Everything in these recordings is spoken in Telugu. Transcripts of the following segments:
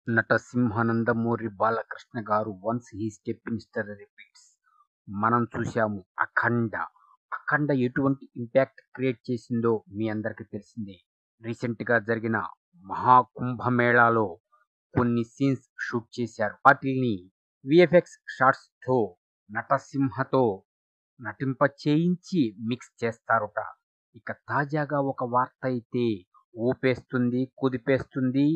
నటసింహ నందమూరి బాలకృష్ణ గారు 'once he step in history repeats'. మనం చూశాము 'అఖండ'. 'అఖండ' ఎటువంటి ఇంపాక్ట్ క్రియేట్ చేసిందో మీ అందరికీ తెలిసిందే. రీసెంట్‌గా జరిగిన మహాకుంభమేళాలో కొన్ని సీన్స్ షూట్ చేశారు. వాటిల్ని వీఎఫ్ఎక్స్ షాట్స్‌తో నటసింహతో నటింపచేయించి మిక్స్ చేస్తారుట. ఇక తాజాగా ఒక వార్త అయితే ఊపేస్తుంది, కుదిపేస్తుంది,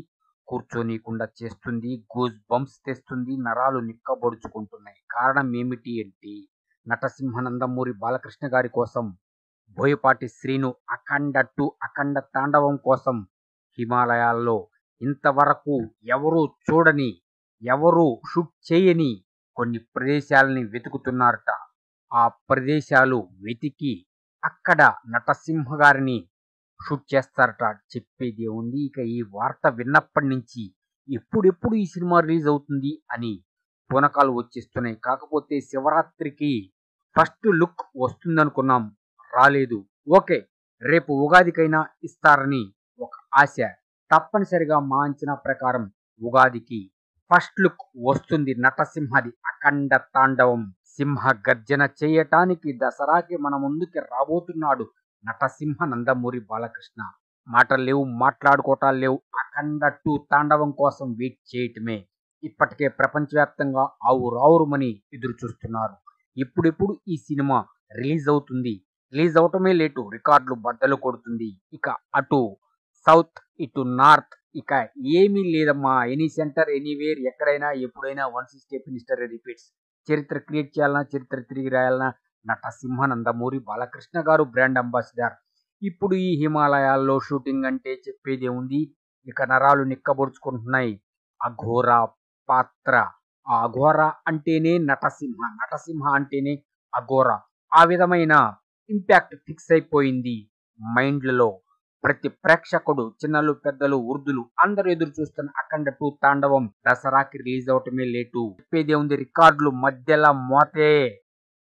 కూర్చోనీయకుండా చేస్తుంది, గూస్ బంప్స్ తెస్తుంది, నరాలు నిక్కబొడుచుకుంటున్నాయి. కారణం ఏమిటి అంటే నటసింహ నందమూరి బాలకృష్ణ గారి కోసం బోయపాటి శ్రీను 'అఖండ 2' అఖండ తాండవం కోసం హిమాలయాల్లో ఇంతవరకు ఎవరూ చూడని, ఎవరూ షూట్ చేయని కొన్ని ప్రదేశాలని వెతుకుతున్నారట. ఆ ప్రదేశాలు వెతికి అక్కడ నటసింహ గారిని షూట్ చేస్తారట. చెప్పేదేముంది, ఇక ఈ వార్త విన్నప్పటి నుంచి ఎప్పుడెప్పుడు ఈ సినిమా రిలీజ్ అవుతుంది అని పూనకాలు వచ్చేస్తున్నాయి. కాకపోతే శివరాత్రికి ఫస్ట్ లుక్ వస్తుందనుకున్నాం, రాలేదు. ఓకే, రేపు ఉగాదికైనా ఇస్తారని ఒక ఆశ. తప్పనిసరిగా మా అంచనా ప్రకారం ఉగాదికి ఫస్ట్ లుక్ వస్తుంది నటసింహది 'అఖండ తాండవం'. సింహ గర్జన చేయటానికి దసరాకి మన ముందుకి రాబోతున్నాడు నటసింహ నందమూరి బాలకృష్ణ. మాటలు లేవు, మాట్లాడుకోవటాలు లేవు. 'అఖండ 2' తాండవం కోసం వెయిట్ చేయటమే. ఇప్పటికే ప్రపంచవ్యాప్తంగా ఆవురావురుమని ఎదురు చూస్తున్నారు. ఎప్పుడెప్పుడు ఈ సినిమా రిలీజ్ అవుతుంది, రిలీజ్ అవటమే లేటు, రికార్డులు బద్దలు కొడుతుంది. ఇక అటు సౌత్, ఇటు నార్త్, ఇక ఏమీ లేదమ్మా. ఎనీ సెంటర్, ఎనీవేర్, ఎక్కడైనా ఎప్పుడైనా once step in history repeats. చరిత్ర క్రియేట్ చేయాలన్నా, చరిత్ర తిరిగి రాయాలన్నా నటసింహ నందమూరి బాలకృష్ణ గారు బ్రాండ్ అంబాసిడర్. ఇప్పుడు ఈ హిమాలయాల్లో షూటింగ్ అంటే చెప్పేదేముంది, ఇక నరాలు నిక్కబొడుచుకుంటున్నాయి. అఘోర పాత్ర, ఆ అఘోర అంటేనే నటసింహ, నటసింహ అంటేనే అఘోర. ఆ విధమైన ఇంపాక్ట్ ఫిక్స్ అయిపోయింది మైండ్లలో. ప్రతి ప్రేక్షకుడు, చిన్నలు, పెద్దలు, వృద్ధులు అందరూ ఎదురు చూస్తున్న 'అఖండ 2' తాండవం దసరాకి రిలీజ్ అవటమే లేటు. చెప్పేదేముంది, రికార్డులు మధ్యలో మోతే.